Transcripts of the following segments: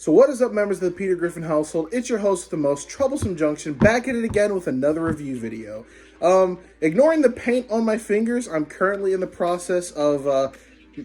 So what is up, members of the Peter Griffin household? It's your host with the most troublesome junction, back at it again with another review video. Ignoring the paint on my fingers, I'm currently in the process of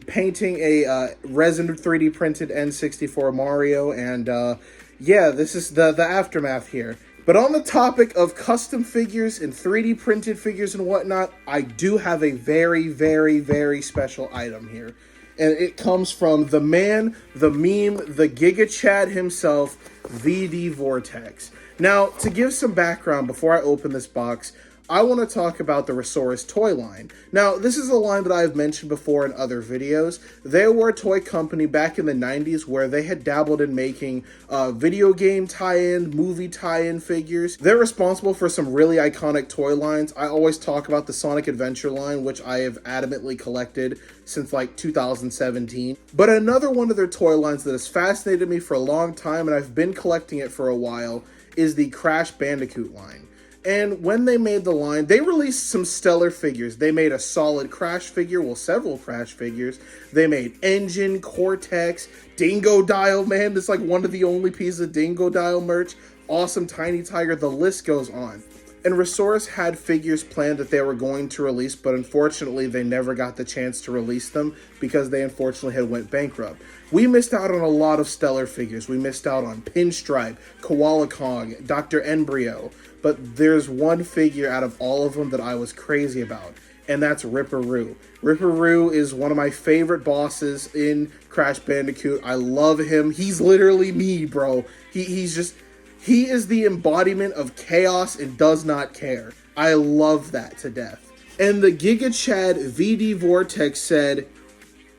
painting a resin 3D printed N64 Mario, and yeah, this is the aftermath here. But on the topic of custom figures and 3D printed figures and whatnot, I do have a very, very, very special item here. And it comes from the man, the meme, the Giga Chad himself, VDVortex. Now, to give some background before I open this box, I want to talk about the Resaurus toy line. Now, this is a line that I've mentioned before in other videos. They were a toy company back in the 90s where they had dabbled in making video game tie-in, movie tie-in figures. They're responsible for some really iconic toy lines. I always talk about the Sonic Adventure line, which I have adamantly collected since like 2017. But another one of their toy lines that has fascinated me for a long time, and I've been collecting it for a while, is the Crash Bandicoot line. And when they made the line, they released some stellar figures. They made a solid Crash figure, well, several Crash figures. They made Engine, Cortex, Dingo Dial, man. It's like one of the only pieces of Dingo Dial merch. Awesome Tiny Tiger, the list goes on. And Resaurus had figures planned that they were going to release, but unfortunately they never got the chance to release them because they unfortunately had went bankrupt. We missed out on a lot of stellar figures. We missed out on Pinstripe, Koala Kong, Dr. Embryo, but there's one figure out of all of them that I was crazy about, and that's Ripperoo. Ripperoo is one of my favorite bosses in Crash Bandicoot. I love him. He's literally me, bro. He is the embodiment of chaos and does not care. I love that to death. And the Giga Chad VDVortex said,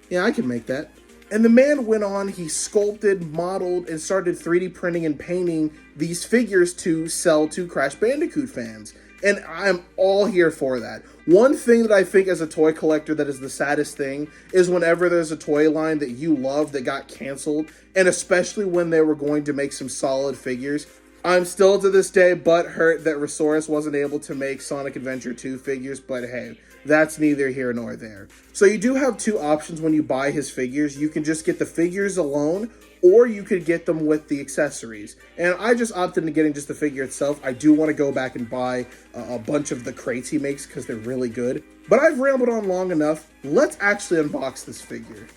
yeah, I can make that. And the man went on, he sculpted, modeled, and started 3D printing and painting these figures to sell to Crash Bandicoot fans. And I'm all here for that. One thing that I think as a toy collector that is the saddest thing is whenever there's a toy line that you love that got canceled, and especially when they were going to make some solid figures. I'm still to this day butthurt that Resaurus wasn't able to make Sonic Adventure 2 figures, but hey, that's neither here nor there. So you do have two options when you buy his figures. You can just get the figures alone, or you could get them with the accessories. And I just opted into getting just the figure itself. I do want to go back and buy a bunch of the crates he makes because they're really good. But I've rambled on long enough. Let's actually unbox this figure.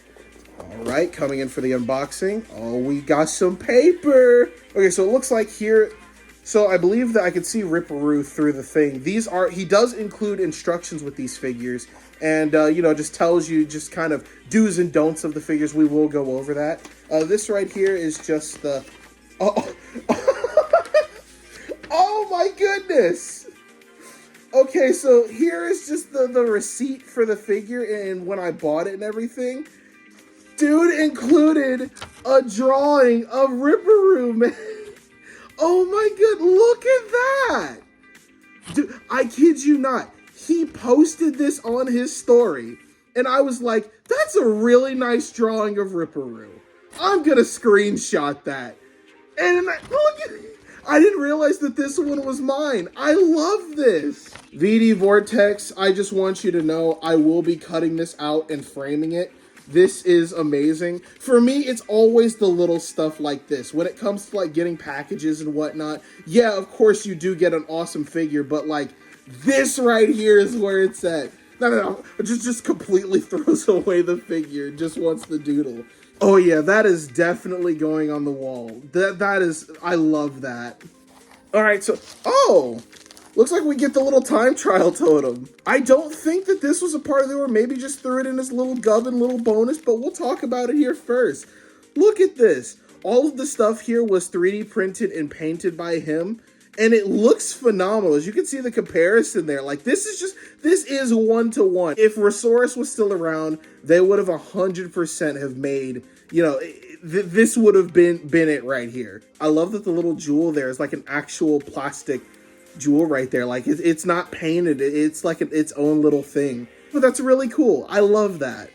All right, coming in for the unboxing. Oh, we got some paper. Okay, so it looks like here, so I believe that I can see Ripperoo through the thing. He does include instructions with these figures, and, you know, just tells you just kind of do's and don'ts of the figures. We will go over that. This right here is just the, oh, oh my goodness. Okay, so here is just the receipt for the figure and when I bought it and everything. Dude included a drawing of Ripperoo, man. Oh my god, look at that. Dude, I kid you not. He posted this on his story. And I was like, that's a really nice drawing of Ripperoo. I'm gonna screenshot that. And look at it. I didn't realize that this one was mine. I love this. VDVortex, I just want you to know I will be cutting this out and framing it. This is amazing. For me, it's always the little stuff like this. When it comes to like getting packages and whatnot, yeah, of course you do get an awesome figure, but like this right here is where it's at. No. It just completely throws away the figure, just wants the doodle. Oh yeah, that is definitely going on the wall. That is, I love that. All right, so, oh! Looks like we get the little time trial totem. I don't think that this was a part of it, or maybe just threw it in as little gubbin, little bonus, but we'll talk about it here first. Look at this. All of the stuff here was 3D printed and painted by him, and it looks phenomenal. As you can see the comparison there, like this is one-to-one. If Resaurus was still around, they would have 100% have made, you know, this would have been it right here. I love that the little jewel there is like an actual plastic jewel right there. Like it's not painted, it's like its own little thing. But that's really cool. I love that.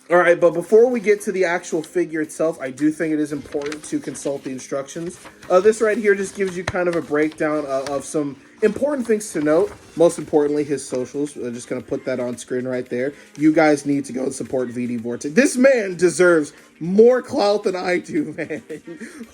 All right, but before we get to the actual figure itself, I do think it is important to consult the instructions. This right here just gives you kind of a breakdown of some important things to note, most importantly, his socials. We're just going to put that on screen right there. You guys need to go and support VDVortex. This man deserves more clout than I do, man.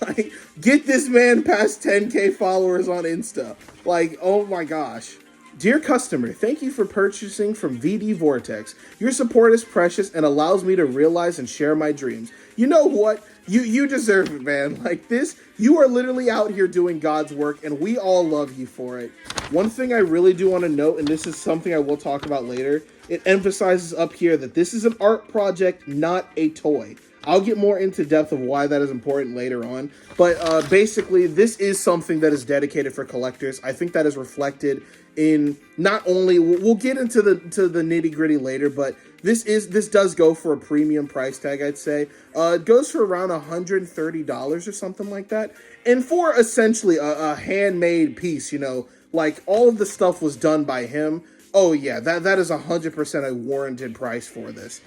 Like, get this man past 10K followers on Insta. Like, oh my gosh. Dear customer, thank you for purchasing from VDVortex. Your support is precious and allows me to realize and share my dreams. You know what? You deserve it, man. Like this, you are literally out here doing God's work, and we all love you for it. One thing I really do want to note, and this is something I will talk about later, it emphasizes up here that this is an art project, not a toy. I'll get more into depth of why that is important later on, but basically, this is something that is dedicated for collectors. I think that is reflected in not only, we'll get into the nitty gritty later, but this does go for a premium price tag, I'd say. It goes for around $130 or something like that, and for essentially a handmade piece, you know, like all of the stuff was done by him. Oh yeah, that is 100% a warranted price for this.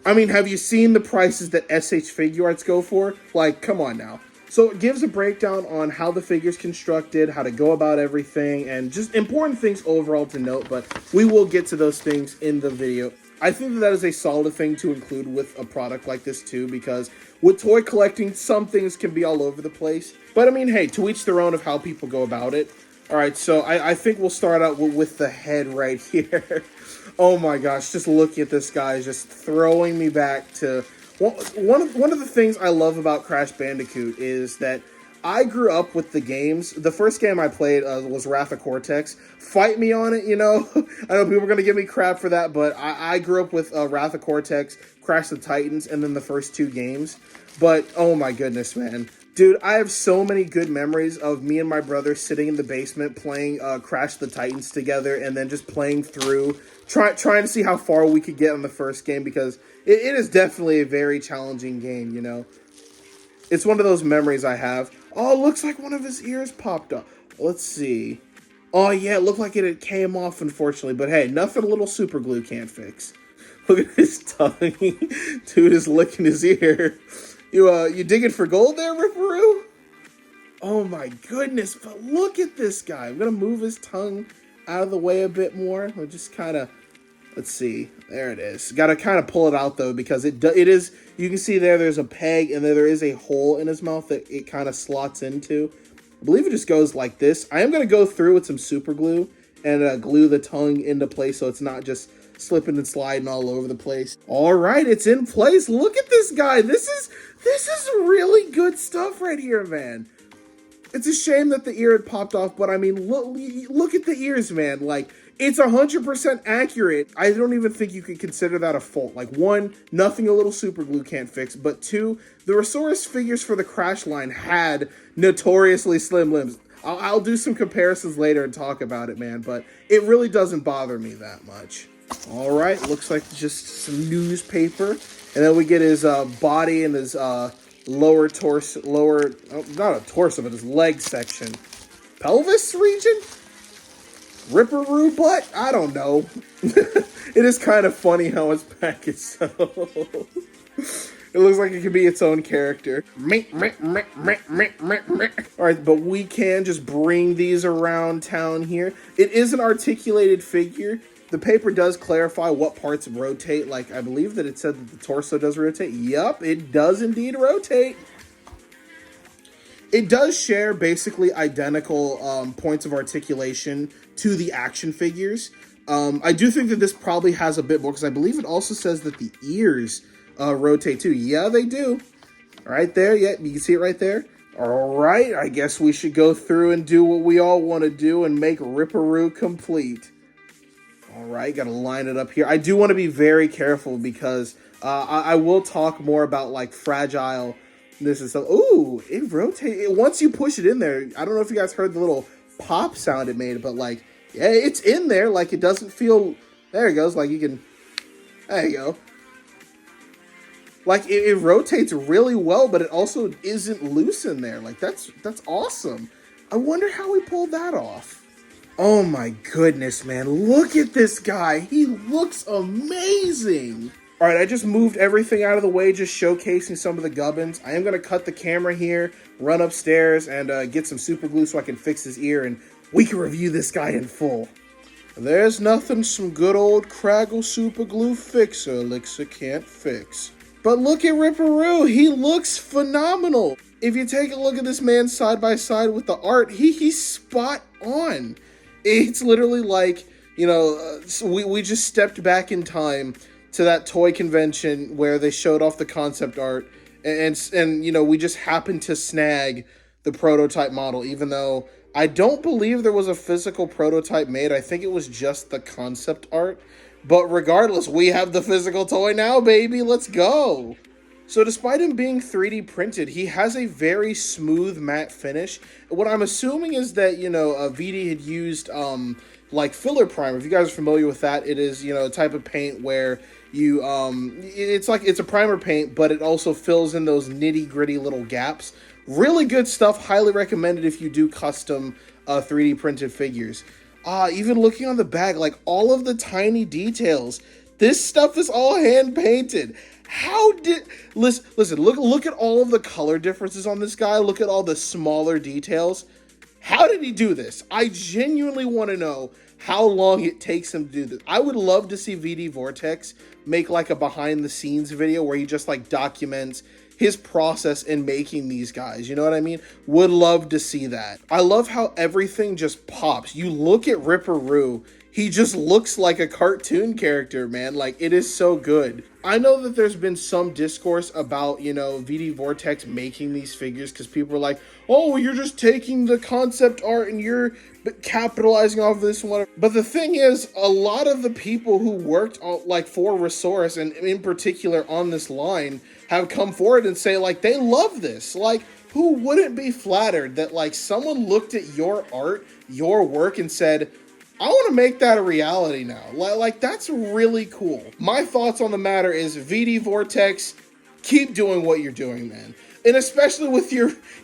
I mean, have you seen the prices that SH Figure Arts go for? Like, come on now. So it gives a breakdown on how the figure's constructed, how to go about everything, and just important things overall to note, but we will get to those things in the video. I think that is a solid thing to include with a product like this too, because with toy collecting, some things can be all over the place. But I mean, hey, to each their own of how people go about it. All right, so I think we'll start out with the head right here. Oh my gosh, just looking at this guy is just throwing me back to... One of the things I love about Crash Bandicoot is that I grew up with the games. The first game I played was Wrath of Cortex. Fight me on it, you know. I know people are going to give me crap for that, but I grew up with Wrath of Cortex, Crash the Titans, and then the first two games. But, oh my goodness, man. Dude, I have so many good memories of me and my brother sitting in the basement playing Crash the Titans together and then just playing through, trying to see how far we could get on the first game, because it is definitely a very challenging game, you know. It's one of those memories I have. Oh, it looks like one of his ears popped up. Let's see. Oh, yeah, it looked like it came off, unfortunately. But hey, nothing a little super glue can't fix. Look at his tongue. Dude is licking his ear. You digging for gold there, Ripperoo? Oh my goodness, but look at this guy. I'm gonna move his tongue out of the way a bit more. We'll just kind of, let's see. There it is. Gotta kind of pull it out though, because it is, you can see there's a peg and there is a hole in his mouth that it kind of slots into. I believe it just goes like this. I am gonna go through with some super glue and glue the tongue into place so it's not just slipping and sliding all over the place. All right, it's in place. Look at this guy. This is really good stuff right here, man. It's a shame that the ear had popped off, but I mean, look at the ears, man. Like, it's 100% accurate. I don't even think you could consider that a fault. Like, one, nothing a little super glue can't fix, but two, the Resaurus figures for the Crash line had notoriously slim limbs. I'll do some comparisons later and talk about it, man, but it really doesn't bother me that much. All right, looks like just some newspaper. And then we get his body and his lower torso, not a torso, but his leg section. Pelvis region? Ripperoo butt? I don't know. It is kind of funny how it's packaged, so... It looks like it could be its own character. Alright, but we can just bring these around town here. It is an articulated figure. The paper does clarify what parts rotate. Like, I believe that it said that the torso does rotate. Yup, it does indeed rotate. It does share basically identical points of articulation to the action figures. I do think that this probably has a bit more, because I believe it also says that the ears rotate too. Yeah, they do. Right there, yeah, you can see it right there. All right, I guess we should go through and do what we all want to do and make Ripperoo complete. All right, got to line it up here. I do want to be very careful because I will talk more about like fragile this and stuff. Ooh, it rotates. Once you push it in there, I don't know if you guys heard the little pop sound it made, but like, yeah, it's in there. Like, it doesn't feel, there it goes. Like, you can, there you go. Like, it rotates really well, but it also isn't loose in there. Like, that's awesome. I wonder how we pulled that off. Oh my goodness, man. Look at this guy. He looks amazing. All right, I just moved everything out of the way, just showcasing some of the gubbins. I am going to cut the camera here, run upstairs, and get some super glue so I can fix his ear and we can review this guy in full. There's nothing some good old Craggle Super Glue Fixer Elixir can't fix. But look at Ripperoo, he looks phenomenal. If you take a look at this man side by side with the art, he's spot on. It's literally like, you know, we just stepped back in time to that toy convention where they showed off the concept art, and you know, we just happened to snag the prototype model, even though I don't believe there was a physical prototype made. I think it was just the concept art. But regardless, we have the physical toy now, baby. Let's go. So despite him being 3D printed, he has a very smooth matte finish. What I'm assuming is that, you know, VD had used like filler primer. If you guys are familiar with that, it is, you know, a type of paint where you it's a primer paint, but it also fills in those nitty-gritty little gaps. Really good stuff. Highly recommended if you do custom 3D printed figures. Even looking on the bag, like all of the tiny details, this stuff is all hand painted. How did listen? Look at all of the color differences on this guy. Look at all the smaller details. How did he do this? I genuinely want to know how long it takes him to do this. I would love to see VDVortex make like a behind the scenes video where he just like documents his process in making these guys. You know what I mean? Would love to see that. I love how everything just pops. You look at Ripperoo, he just looks like a cartoon character, man. Like, it is so good. I know that there's been some discourse about, you know, VDVortex making these figures because people are like, oh, you're just taking the concept art and you're capitalizing off of this one. But the thing is, a lot of the people who worked on, like, for Resaurus and in particular on this line have come forward and say, like, they love this. Like, who wouldn't be flattered that, like, someone looked at your art, your work, and said, I want to make that a reality now. Like, that's really cool. My thoughts on the matter is VDVortex, keep doing what you're doing, man. And especially with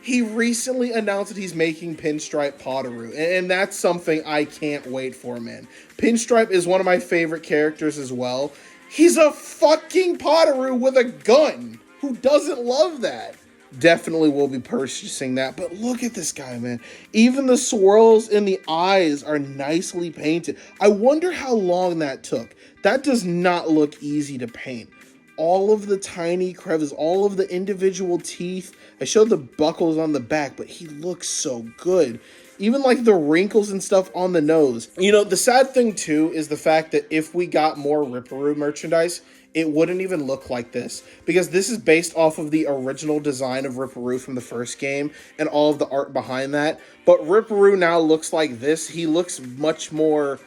he recently announced that he's making Pinstripe Potteroo. And that's something I can't wait for, man. Pinstripe is one of my favorite characters as well. He's a fucking Potteroo with a gun. Who doesn't love that? Definitely will be purchasing that. But look at this guy, man. Even the swirls in the eyes are nicely painted. I wonder how long that took. That does not look easy to paint. All of the tiny crevices, all of the individual teeth. I showed the buckles on the back, but he looks so good. Even like the wrinkles and stuff on the nose. You know, the sad thing too is the fact that if we got more Ripperoo merchandise, it wouldn't even look like this, because this is based off of the original design of Ripperoo from the first game and all of the art behind that. But Ripperoo now looks like this. He looks much more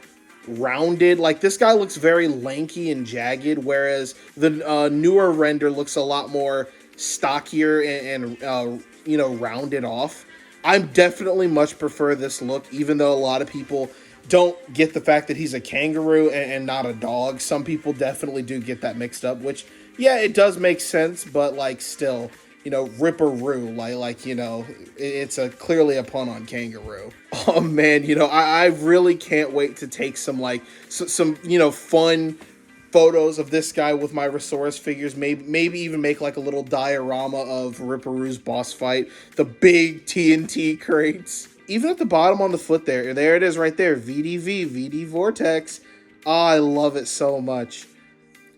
rounded. Like, this guy looks very lanky and jagged, whereas the newer render looks a lot more stockier and you know, rounded off. I definitely much prefer this look, even though a lot of people don't get the fact that he's a kangaroo and not a dog. Some people definitely do get that mixed up, which, yeah, it does make sense, but, like, still, you know, Ripperoo, like you know, it's clearly a pun on kangaroo. Oh, man, you know, I really can't wait to take some, like, some you know, fun photos of this guy with my Resaurus figures, maybe even make like a little diorama of Ripperoo's boss fight, the big TNT crates. Even at the bottom on the foot there it is right there, VDVortex. I love it so much.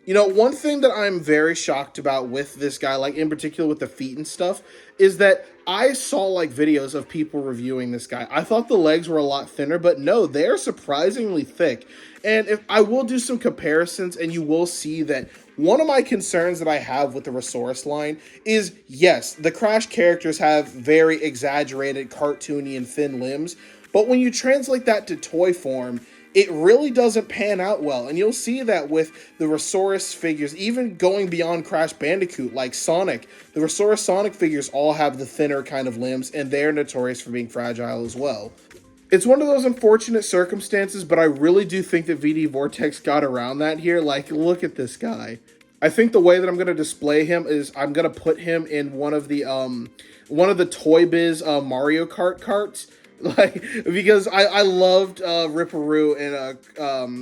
You know, one thing that I'm very shocked about with this guy, like in particular with the feet and stuff, is that I saw like videos of people reviewing this guy. I thought the legs were a lot thinner, but no, they're surprisingly thick. And if I will do some comparisons, and you will see that one of my concerns that I have with the Resaurus line is, yes, the Crash characters have very exaggerated, cartoony, and thin limbs, but when you translate that to toy form, it really doesn't pan out well. And you'll see that with the Resaurus figures, even going beyond Crash Bandicoot, like Sonic. The Resaurus Sonic figures all have the thinner kind of limbs, and they're notorious for being fragile as well. It's one of those unfortunate circumstances, but I really do think that VDVortex got around that here. Like, look at this guy. I think the way that I'm going to display him is I'm going to put him in one of the Toy Biz Mario Kart carts. Like, because I loved Ripperoo in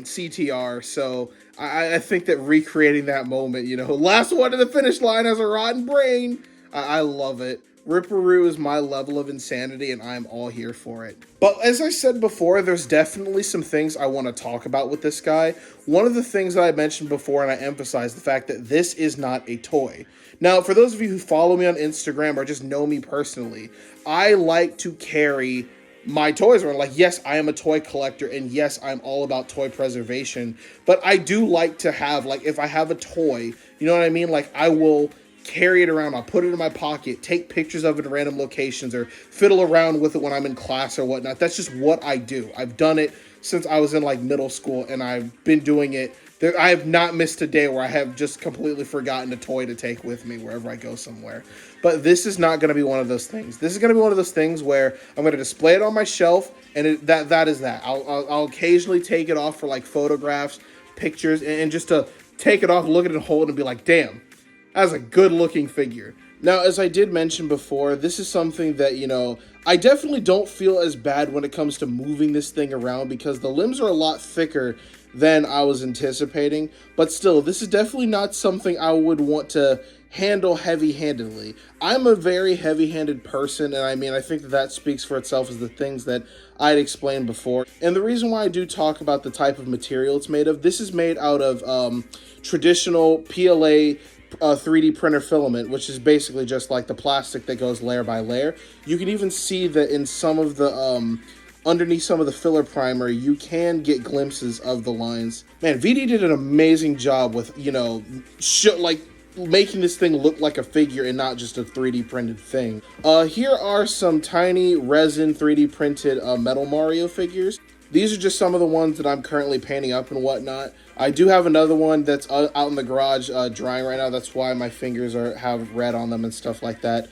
CTR, so I think that recreating that moment, you know, last one to the finish line has a rotten brain, I love it. Ripperoo is my level of insanity, and I'm all here for it. But as I said before, there's definitely some things I want to talk about with this guy. One of the things that I mentioned before, and I emphasized the fact that this is not a toy. Now, for those of you who follow me on Instagram or just know me personally, I like to carry my toys around. Like, yes, I am a toy collector, and yes, I'm all about toy preservation, but I do like to have, like, if I have a toy, you know what I mean? Like, I will carry it around, I'll put it in my pocket, take pictures of it in random locations, or fiddle around with it when I'm in class or whatnot. That's just what I do. I've done it since I was in like middle school, and I've been doing it. I have not missed a day where I have just completely forgotten a toy to take with me wherever I go somewhere. But this is not going to be one of those things. This is going to be one of those things where I'm going to display it on my shelf, and that is that. I'll occasionally take it off for like photographs, pictures, and just to take it off, look at it, and hold it, and be like, damn, that's a good looking figure. Now, as I did mention before, this is something that, you know, I definitely don't feel as bad when it comes to moving this thing around, because the limbs are a lot thicker than I was anticipating. But still, this is definitely not something I would want to handle heavy-handedly. I'm a very heavy-handed person, and I mean, I think that speaks for itself as the things that I'd explained before. And the reason why I do talk about the type of material it's made of, this is made out of traditional PLA 3D printer filament, which is basically just like the plastic that goes layer by layer. You can even see that in some of the underneath some of the filler primer, you can get glimpses of the lines. Man, VD did an amazing job with, you know, like making this thing look like a figure and not just a 3D printed thing. Here are some tiny resin 3D printed Metal Mario figures. These are just some of the ones that I'm currently painting up and whatnot. I do have another one that's out in the garage drying right now. That's why my fingers have red on them and stuff like that,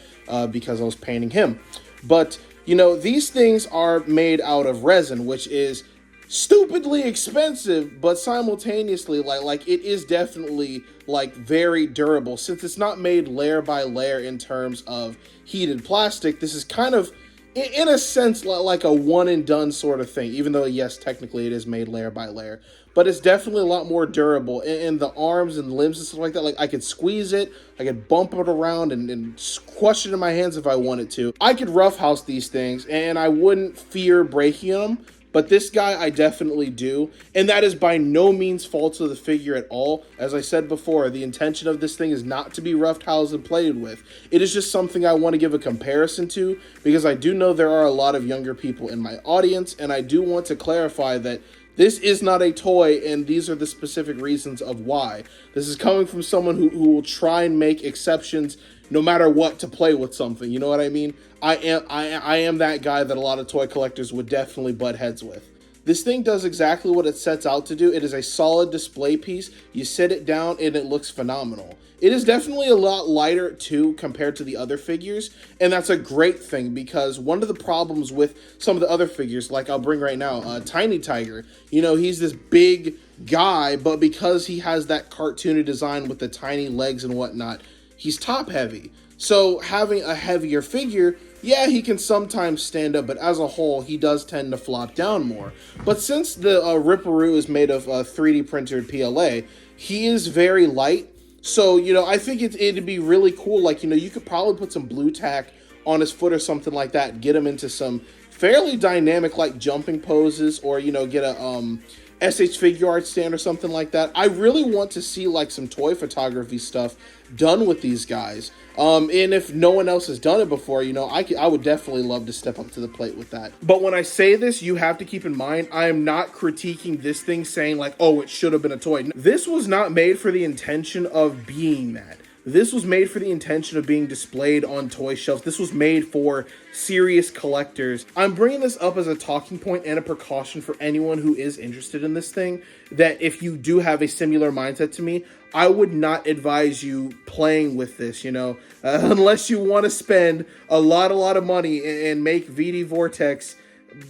because I was painting him. But, you know, these things are made out of resin, which is stupidly expensive, but simultaneously, like it is definitely, like, very durable. Since it's not made layer by layer in terms of heated plastic, this is kind of, in a sense, like a one and done sort of thing, even though, yes, technically it is made layer by layer, but it's definitely a lot more durable. And the arms and limbs and stuff like that, like, I could squeeze it, I could bump it around and squash it in my hands if I wanted to. I could roughhouse these things, and I wouldn't fear breaking them. But this guy, I definitely do, and that is by no means fault of the figure at all. As I said before, the intention of this thing is not to be roughed-housed and played with. It is just something I want to give a comparison to, because I do know there are a lot of younger people in my audience, and I do want to clarify that this is not a toy, and these are the specific reasons of why. This is coming from someone who will try and make exceptions no matter what to play with something, you know what I mean? I am that guy that a lot of toy collectors would definitely butt heads with. This thing does exactly what it sets out to do. It is a solid display piece. You sit it down and it looks phenomenal. It is definitely a lot lighter too compared to the other figures, and that's a great thing, because one of the problems with some of the other figures, like I'll bring right now, Tiny Tiger, you know, he's this big guy, but because he has that cartoony design with the tiny legs and whatnot, he's top heavy. So having a heavier figure, yeah, he can sometimes stand up, but as a whole, he does tend to flop down more. But since the Ripperoo is made of 3D printed PLA, he is very light. So, you know, I think it'd be really cool. Like, you know, you could probably put some blue tack on his foot or something like that and get him into some fairly dynamic, like, jumping poses, or, you know, get a SH Figure Art stand or something like that. I really want to see, like, some toy photography stuff done with these guys. And if no one else has done it before, you know, I would definitely love to step up to the plate with that. But when I say this, you have to keep in mind, I am not critiquing this thing saying, like, oh, it should have been a toy. This was not made for the intention of being that. This was made for the intention of being displayed on toy shelves. This was made for serious collectors. I'm bringing this up as a talking point and a precaution for anyone who is interested in this thing, that if you do have a similar mindset to me, I would not advise you playing with this, you know, unless you want to spend a lot of money and make VDVortex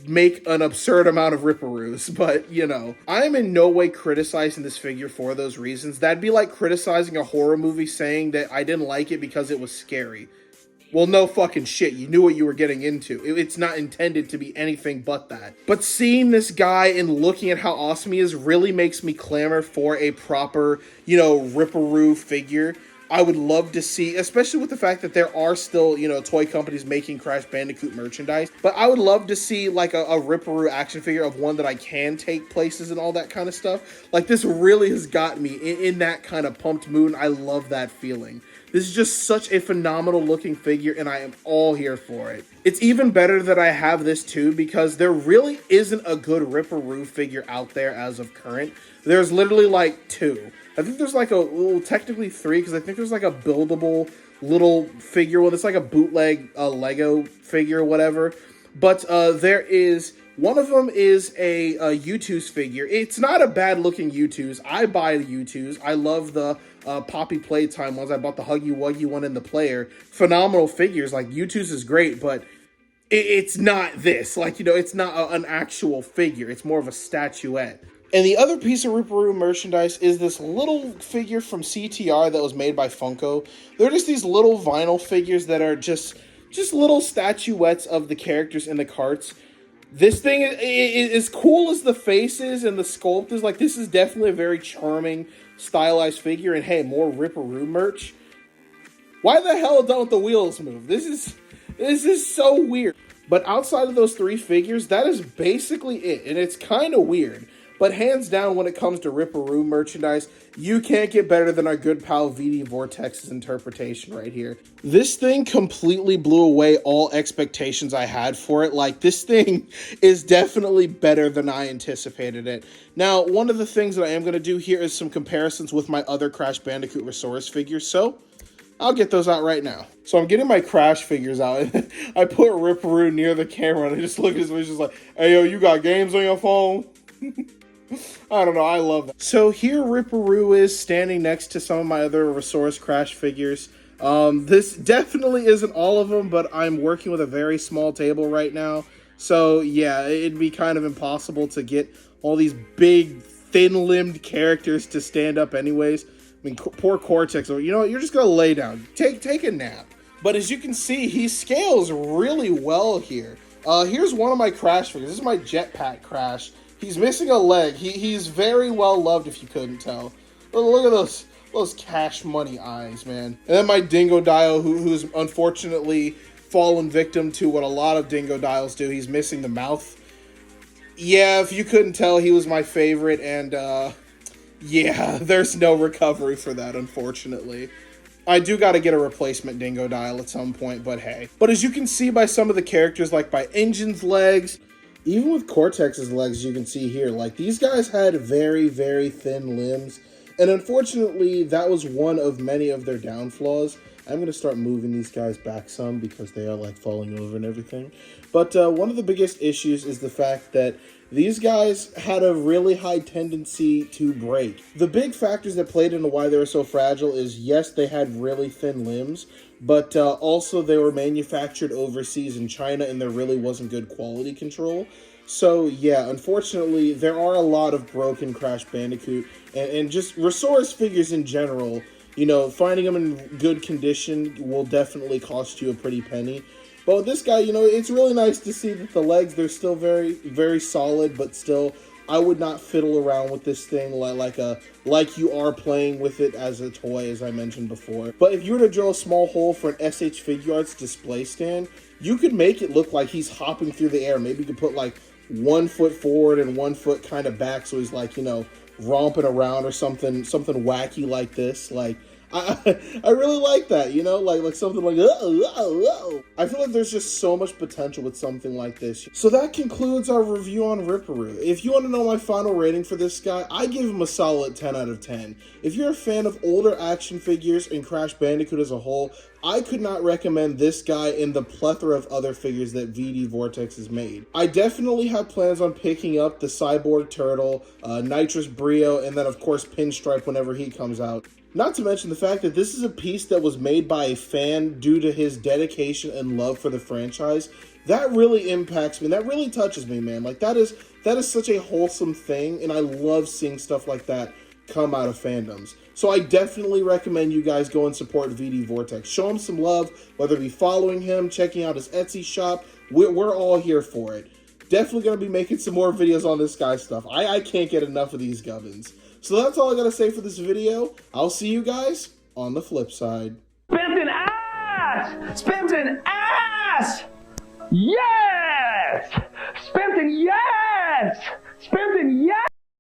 make an absurd amount of Ripperoos. But, you know, I am in no way criticizing this figure for those reasons. That'd be like criticizing a horror movie saying that I didn't like it because it was scary. Well, no fucking shit. You knew what you were getting into. It's not intended to be anything but that. But seeing this guy and looking at how awesome he is really makes me clamor for a proper, you know, Ripperoo figure. I would love to see, especially with the fact that there are still, you know, toy companies making Crash Bandicoot merchandise. But I would love to see like a Ripperoo action figure of one that I can take places and all that kind of stuff. Like, this really has got me in that kind of pumped mood. I love that feeling. This is just such a phenomenal looking figure, and I am all here for it. It's even better that I have this too, because there really isn't a good Ripperoo figure out there as of current. There's literally like 2. I think there's like technically 3, because I think there's like a buildable little figure. Well, it's like a bootleg Lego figure or whatever. But there is, one of them is a U2's figure. It's not a bad looking U2's. I buy the U2's. I love the Poppy Playtime ones. I bought the Huggy Wuggy one in the player. Phenomenal figures. Like, U2's is great, but it's not this. Like, you know, it's not an actual figure. It's more of a statuette. And the other piece of Ripperoo merchandise is this little figure from CTR that was made by Funko. They're just these little vinyl figures that are just little statuettes of the characters in the carts. This thing is as cool as the faces and the sculpt is. Like, this is definitely a very charming, stylized figure. And hey, more Ripperoo merch. Why the hell don't the wheels move? This is so weird. But outside of those 3 figures, that is basically it. And it's kind of weird. But hands down, when it comes to Ripperoo merchandise, you can't get better than our good pal VDVortex's interpretation right here. This thing completely blew away all expectations I had for it. Like, this thing is definitely better than I anticipated it. Now, one of the things that I am going to do here is some comparisons with my other Crash Bandicoot Resaurus figures, so I'll get those out right now. So I'm getting my Crash figures out. I put Ripperoo near the camera, and I just look at his face, just like, hey, yo, you got games on your phone? I don't know, I love that. So here Ripperoo is standing next to some of my other Resaurus Crash figures. This definitely isn't all of them, but I'm working with a very small table right now. So yeah, it'd be kind of impossible to get all these big, thin-limbed characters to stand up anyways. I mean, poor Cortex, you know what, you're just gonna lay down. Take a nap. But as you can see, he scales really well here. Here's one of my Crash figures. This is my Jetpack Crash. He's missing a leg. He's very well loved, if you couldn't tell. Look at those cash money eyes, man. And then my Dingodile, who's unfortunately fallen victim to what a lot of Dingodiles do. He's missing the mouth. Yeah, if you couldn't tell, he was my favorite, and yeah, there's no recovery for that, unfortunately. I do got to get a replacement Dingodile at some point, but hey. But as you can see by some of the characters, like by Engine's legs, even with Cortex's legs, you can see here, like, these guys had very, very thin limbs, and unfortunately, that was one of many of their downfalls. I'm going to start moving these guys back some because they are, like, falling over and everything. But one of the biggest issues is the fact that these guys had a really high tendency to break. The big factors that played into why they were so fragile is, yes, they had really thin limbs, but also they were manufactured overseas in China and there really wasn't good quality control. So yeah, unfortunately, there are a lot of broken Crash Bandicoot and just Resaurus figures in general. You know, finding them in good condition will definitely cost you a pretty penny. But with this guy, you know, it's really nice to see that the legs, they're still very, very solid, but still, I would not fiddle around with this thing like you are playing with it as a toy, as I mentioned before. But if you were to drill a small hole for an SH Figuarts display stand, you could make it look like he's hopping through the air. Maybe you could put like 1 foot forward and 1 foot kind of back, so he's like, you know, romping around or something wacky like this. Like, I really like that, you know, like something like, I feel like there's just so much potential with something like this. So that concludes our review on Ripperoo. If you want to know my final rating for this guy, I give him a solid 10 out of 10. If you're a fan of older action figures and Crash Bandicoot as a whole, I could not recommend this guy in the plethora of other figures that VDVortex has made. I definitely have plans on picking up the Cyborg Turtle, Nitrous Brio, and then of course Pinstripe whenever he comes out. Not to mention the fact that this is a piece that was made by a fan due to his dedication and love for the franchise. That really impacts me. That really touches me, man. Like, that is such a wholesome thing, and I love seeing stuff like that come out of fandoms. So I definitely recommend you guys go and support VDVortex. Show him some love, whether it be following him, checking out his Etsy shop. We're all here for it. Definitely going to be making some more videos on this guy's stuff. I can't get enough of these gubbins. So that's all I got to say for this video. I'll see you guys on the flip side. Spimpton ass! Spimpton ass! Yes! Spimpton yes! Spimpton yes!